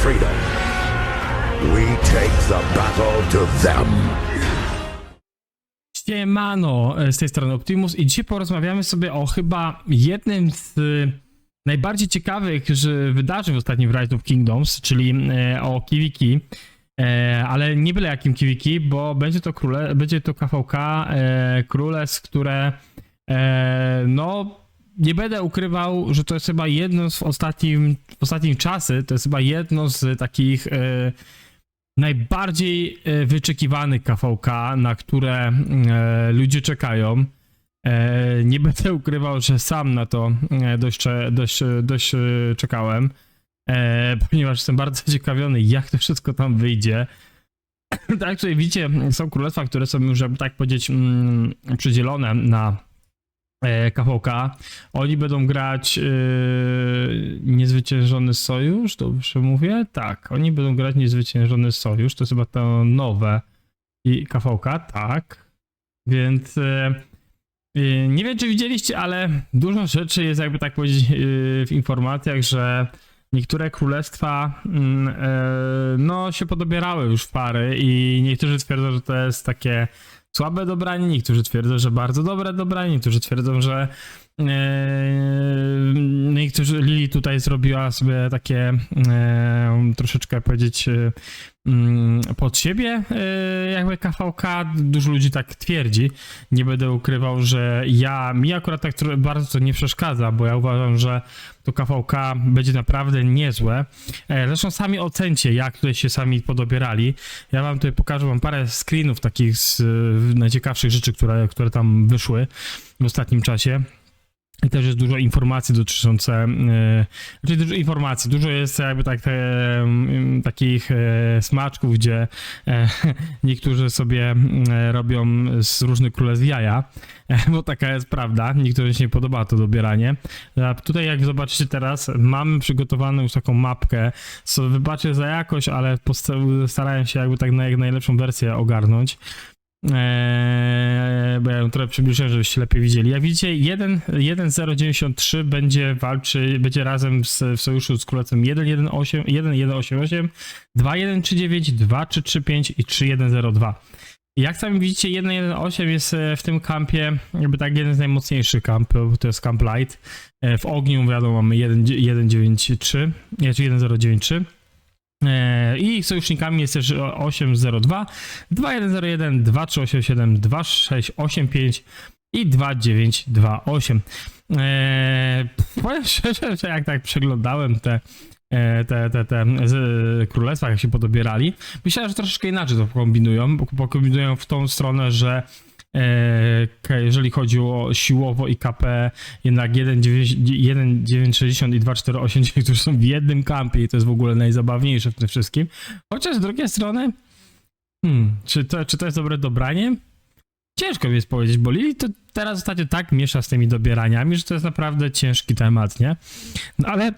freedom. We take the battle to them. Siemano, z tej strony Optimus i dzisiaj porozmawiamy sobie o chyba jednym z najbardziej ciekawych wydarzeń w ostatnim Rise of Kingdoms, czyli o KvK, ale nie byle jakim KvK, bo będzie to KvK Królestw, które no nie będę ukrywał, że to jest chyba jedno z ostatnim czasy, to jest chyba jedno z takich najbardziej wyczekiwanych KvK, na które ludzie czekają. Nie będę ukrywał, że sam na to dość czekałem, ponieważ jestem bardzo zaciekawiony, jak to wszystko tam wyjdzie. Tak jak tutaj widzicie, są królestwa, które są już, żeby tak powiedzieć, przydzielone na KvK. Oni będą grać niezwyciężony sojusz, dobrze mówię? Tak, oni będą grać niezwyciężony sojusz, to jest chyba to nowe i KvK, tak. Więc nie wiem, czy widzieliście, ale dużo rzeczy jest, jakby tak powiedzieć, w informacjach, że niektóre królestwa no się podobierały już w pary i niektórzy twierdzą, że to jest takie słabe dobranie, niektórzy twierdzą, że bardzo dobre dobranie, niektórzy twierdzą, że Lili tutaj zrobiła sobie takie troszeczkę powiedzieć pod siebie jakby KvK, dużo ludzi tak twierdzi. Nie będę ukrywał, że mi akurat tak bardzo to nie przeszkadza, bo ja uważam, że to KvK będzie naprawdę niezłe. Zresztą sami ocencie, jak tutaj się sami podobierali. Ja wam tutaj pokażę wam parę screenów takich z najciekawszych rzeczy, które tam wyszły w ostatnim czasie. I też jest dużo informacji dotyczące, dużo jest jakby takich smaczków, gdzie niektórzy sobie robią z różnych królestw jaja, bo taka jest prawda, niektórym się nie podoba to dobieranie. A tutaj jak zobaczycie teraz, mamy przygotowaną już taką mapkę, wybaczę za jakość, ale starałem się jakby tak jak najlepszą wersję ogarnąć. Bo ja ją trochę przybliżyłem, żebyście lepiej widzieli. Jak widzicie, 1.093 będzie razem w sojuszu z królestwem 1.188, 2.139, 2.335 i 3.102. Jak sami widzicie, 1.1.8 jest w tym kampie jakby tak jeden z najmocniejszych kampów, to jest Camp Light. W ogniu wiadomo mamy 1.193, czy 1.093. I sojusznikami jest też 802, 2101, 2387, 2685 i 2928. Powiem szczerze, że jak tak przeglądałem te królestwa, jak się podobierali, myślałem, że troszeczkę inaczej to kombinują w tą stronę, że jeżeli chodzi o siłowo i KP, jednak 1.960 i 2.489, którzy są w jednym kampie i to jest w ogóle najzabawniejsze w tym wszystkim. Chociaż z drugiej strony, czy to jest dobre dobranie? Ciężko mi jest powiedzieć, bo Lili to teraz ostatnio tak miesza z tymi dobieraniami, że to jest naprawdę ciężki temat, nie? No ale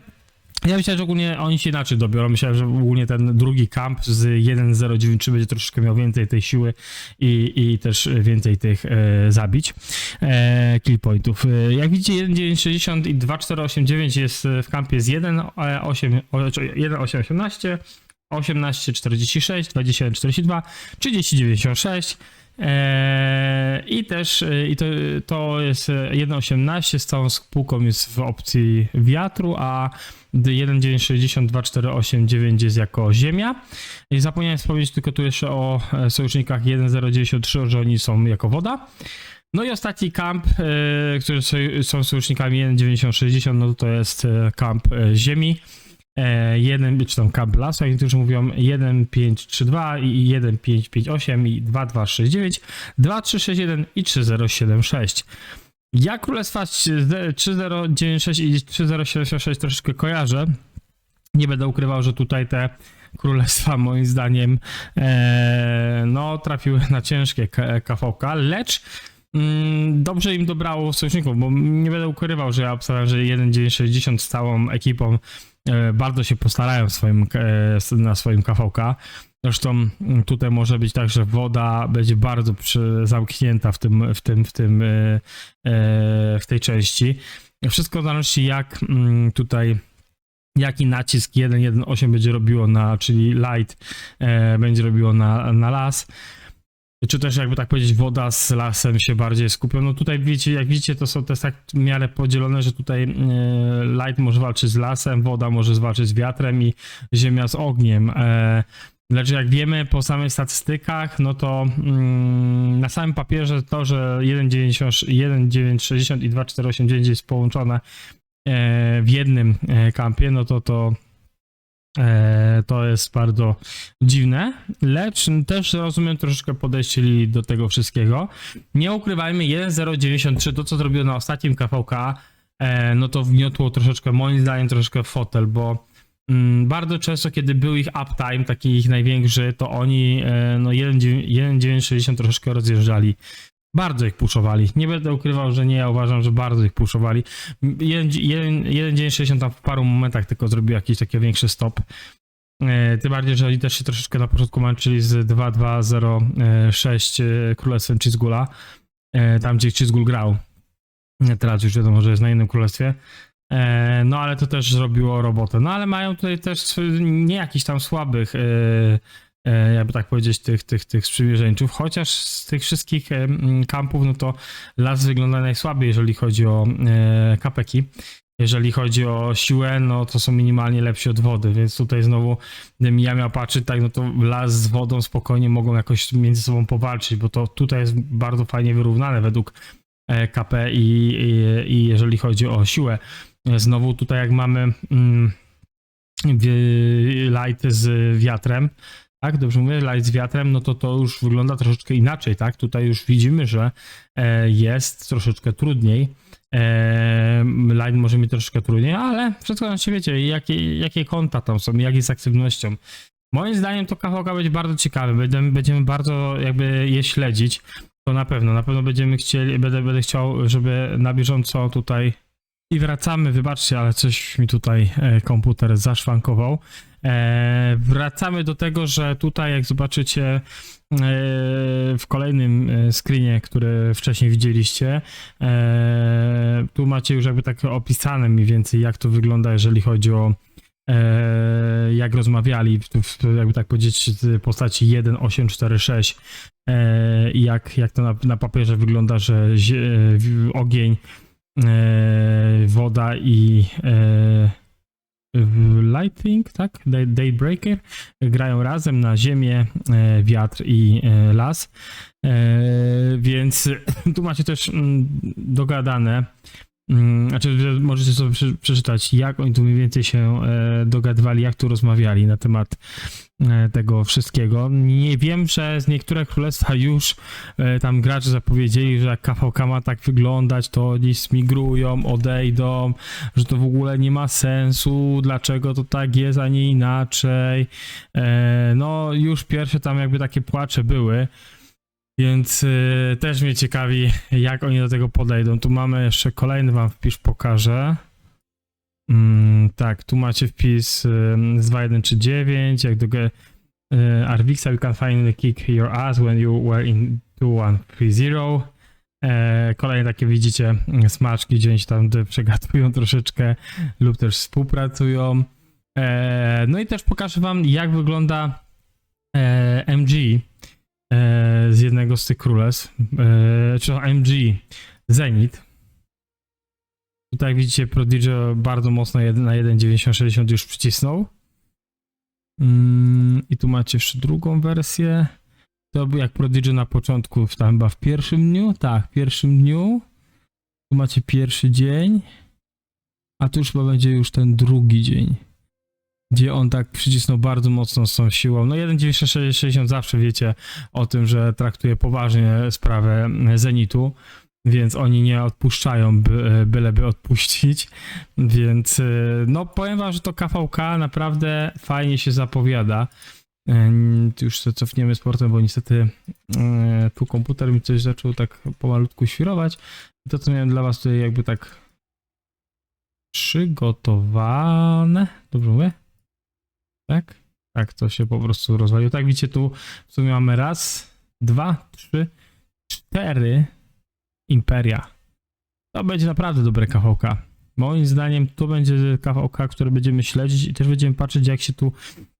ja myślałem, że ogólnie oni się inaczej dobiorą. Myślałem, że ogólnie ten drugi kamp z 1.093 będzie troszeczkę miał więcej tej siły i też więcej tych zabić kill pointów. Jak widzicie, 1.960 i 2.489 jest w kampie z 1.818, 18.46, 21.42, 30.96. I też to jest 1.18 z całą spółką jest w opcji wiatru, a 1.960, 2.489 jest jako ziemia. I zapomniałem wspomnieć tylko tu jeszcze o sojusznikach 1.093, że oni są jako woda. No i ostatni kamp, którzy są sojusznikami 1.960, no to jest kamp ziemi. Czy tam kamp lasu, jak niektórzy mówią 1.532 i 1.558 i 2.269, 2.361 i 3.076. Ja królestwa 3.096 i 3.076 troszeczkę kojarzę. Nie będę ukrywał, że tutaj te królestwa moim zdaniem no trafiły na ciężkie KvK, lecz dobrze im dobrało sojuszników, bo nie będę ukrywał, że ja obstawiam, że 1.960 z całą ekipą bardzo się postarają na swoim KvK. Zresztą tutaj może być tak, że woda będzie bardzo zamknięta w tej części. Wszystko zależy, jak tutaj jaki nacisk 1.1.8 będzie robiło czyli light będzie robiło na las. Czy też jakby tak powiedzieć, woda z lasem się bardziej skupią. No tutaj widzicie, jak widzicie, to jest tak w miarę podzielone, że tutaj light może walczyć z lasem, woda może walczyć z wiatrem i ziemia z ogniem. Lecz jak wiemy po samych statystykach, no to na samym papierze to, że 1.960 i 2.489 jest połączone w jednym kampie, no to jest bardzo dziwne, lecz też rozumiem troszeczkę podejście Lili do tego wszystkiego. Nie ukrywajmy, 1.093, to co zrobiło na ostatnim KVK, no to wgniotło troszeczkę, moim zdaniem, troszeczkę w fotel, bo bardzo często, kiedy był ich uptime, taki ich największy, to oni no 1.960 troszeczkę rozjeżdżali. Bardzo ich puszowali. Nie będę ukrywał, że nie, ja uważam, że bardzo ich puszowali. 1.960 tam w paru momentach tylko zrobił jakiś taki większy stop. Tym bardziej, że oni też się troszeczkę na początku męczyli z 2.2.0.6 Królestwem Chizgula. Tam, gdzie Chizgul grał. Teraz już wiadomo, że jest na innym królestwie. No ale to też zrobiło robotę. No ale mają tutaj też nie jakichś tam słabych jakby tak powiedzieć, tych sprzymierzeńców, chociaż z tych wszystkich kampów, no to las wygląda najsłabiej, jeżeli chodzi o kapeki. Jeżeli chodzi o siłę, no to są minimalnie lepsi od wody, więc tutaj znowu, gdybym ja miał patrzeć, tak, no to las z wodą spokojnie mogą jakoś między sobą powalczyć, bo to tutaj jest bardzo fajnie wyrównane według KP i jeżeli chodzi o siłę. Znowu tutaj jak mamy light z wiatrem, tak, dobrze mówię, light z wiatrem, no to już wygląda troszeczkę inaczej, tak, tutaj już widzimy, że jest troszeczkę trudniej, light może mieć troszeczkę trudniej, ale wszystko na siebie wiecie, jakie konta tam są, jak jest aktywnością. Moim zdaniem to KVK będzie bardzo ciekawy, będziemy bardzo jakby je śledzić, to na pewno będziemy chcieli, będę chciał, żeby na bieżąco tutaj i wracamy, wybaczcie, ale coś mi tutaj komputer zaszwankował. Wracamy do tego, że tutaj jak zobaczycie w kolejnym screenie, który wcześniej widzieliście, tu macie już jakby tak opisane mniej więcej jak to wygląda, jeżeli chodzi o jak rozmawiali, jakby tak powiedzieć, w postaci 1.8.4.6 i jak to na papierze wygląda, że ogień, woda i Lightning, tak? Daybreaker grają razem na ziemię, wiatr i las. Więc tu macie też dogadane, znaczy możecie sobie przeczytać, jak oni tu mniej więcej się dogadywali, jak tu rozmawiali na temat tego wszystkiego. Nie wiem, że z niektórych królestwa już tam gracze zapowiedzieli, że jak KVK ma tak wyglądać, to oni zmigrują, odejdą, że to w ogóle nie ma sensu, dlaczego to tak jest, a nie inaczej. No już pierwsze tam jakby takie płacze były. Więc też mnie ciekawi, jak oni do tego podejdą. Tu mamy jeszcze kolejny, wam wpis pokażę. Tak, tu macie wpis z 2139, jak do Arvixa, you can finally kick your ass when you were in 2130. Kolejne takie widzicie smaczki, gdzie oni się tam przegadują troszeczkę lub też współpracują. No i też pokażę wam, jak wygląda MG z jednego z tych królestw, czy MG Zenit. Tutaj widzicie, Prodigy bardzo mocno na 1.960 już przycisnął. I tu macie jeszcze drugą wersję. To był jak Prodigy na początku, tam chyba w pierwszym dniu. Tak, w pierwszym dniu. Tu macie pierwszy dzień. A tu już chyba będzie już ten drugi dzień, gdzie on tak przycisnął bardzo mocno z tą siłą. No 1.960 zawsze wiecie o tym, że traktuje poważnie sprawę Zenitu, więc oni nie odpuszczają, byleby odpuścić, więc no powiem wam, że to KVK naprawdę fajnie się zapowiada. Już to cofniemy z portem, bo niestety tu komputer mi coś zaczął tak pomalutku świrować. To co miałem dla was tutaj jakby tak przygotowane, dobrze mówię? Tak? Tak, to się po prostu rozwaliło. Tak, widzicie, tu w sumie mamy raz, dwa, trzy, cztery imperia. To będzie naprawdę dobre KVK. Moim zdaniem to będzie KVK, które będziemy śledzić i też będziemy patrzeć, jak się tu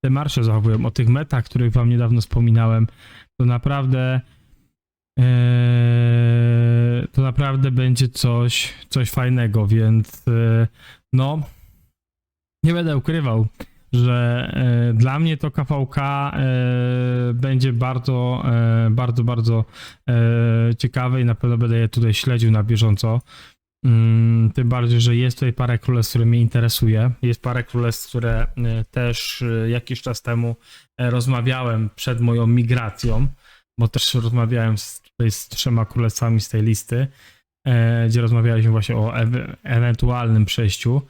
te marsze zachowują. O tych metach, których wam niedawno wspominałem, to naprawdę będzie coś fajnego, więc no nie będę ukrywał, że dla mnie to KVK będzie bardzo ciekawe i na pewno będę je tutaj śledził na bieżąco. Tym bardziej, że jest tutaj parę królestw, które mnie interesuje. Jest parę królestw, które też jakiś czas temu rozmawiałem przed moją migracją, bo też rozmawiałem tutaj z 3 królestwami z tej listy, gdzie rozmawialiśmy właśnie o ewentualnym przejściu.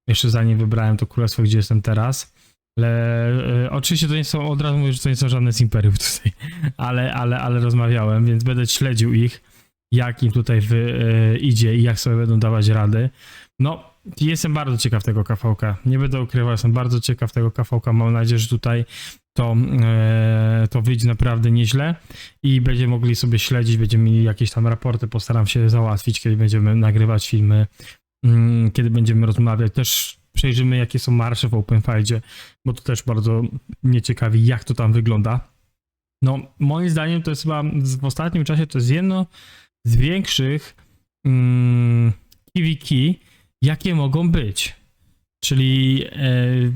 Jeszcze zanim wybrałem to królestwo, gdzie jestem teraz. Ale oczywiście to nie są, od razu mówię, że to nie są żadne z imperiów tutaj, ale rozmawiałem, więc będę śledził ich, jak im tutaj idzie i jak sobie będą dawać rady. No, jestem bardzo ciekaw tego KVK. Nie będę ukrywał, jestem bardzo ciekaw tego KVK. Mam nadzieję, że tutaj to wyjdzie naprawdę nieźle i będziemy mogli sobie śledzić, będziemy mieli jakieś tam raporty, postaram się załatwić, kiedy będziemy nagrywać filmy, kiedy będziemy rozmawiać. Też przejrzymy, jakie są marsze w OpenFightie, bo to też bardzo mnie ciekawi, jak to tam wygląda. No, moim zdaniem to jest chyba w ostatnim czasie to jest jedno z większych PvK, jakie mogą być. Czyli,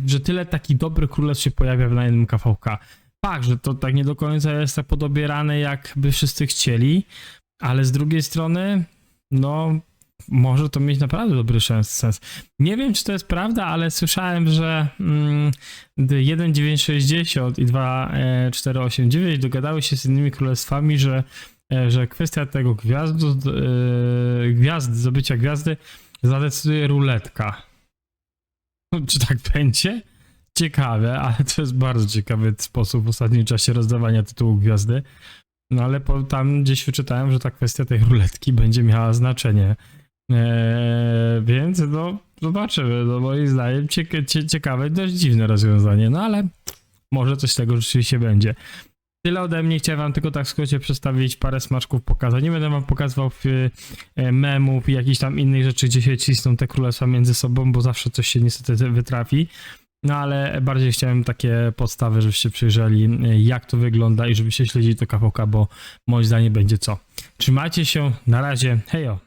że tyle takich dobrych królestw się pojawia na jednym KVK. Fakt, że to tak nie do końca jest tak podobierane, jak by wszyscy chcieli, ale z drugiej strony, no, może to mieć naprawdę dobry sens. Nie wiem, czy to jest prawda, ale słyszałem, że 1.960 i 2.489 dogadały się z innymi królestwami, że kwestia tego zdobycia gwiazdy zadecyduje ruletka. Czy tak będzie? Ciekawe, ale to jest bardzo ciekawy sposób w ostatnim czasie rozdawania tytułu gwiazdy. No ale tam gdzieś wyczytałem, że ta kwestia tej ruletki będzie miała znaczenie. Więc no zobaczymy, no moim zdaniem ciekawe, dość dziwne rozwiązanie, no ale może coś z tego rzeczywiście będzie. Tyle ode mnie, chciałem wam tylko tak w skrócie przedstawić, parę smaczków pokazać. Nie będę wam pokazywał memów i jakichś tam innych rzeczy, gdzie się cisną te królestwa między sobą, bo zawsze coś się niestety wytrafi. No ale bardziej chciałem takie podstawy, żebyście przyjrzeli, jak to wygląda i żebyście śledzili to KVK, bo moim zdaniem będzie co. Trzymajcie się, na razie, hejo!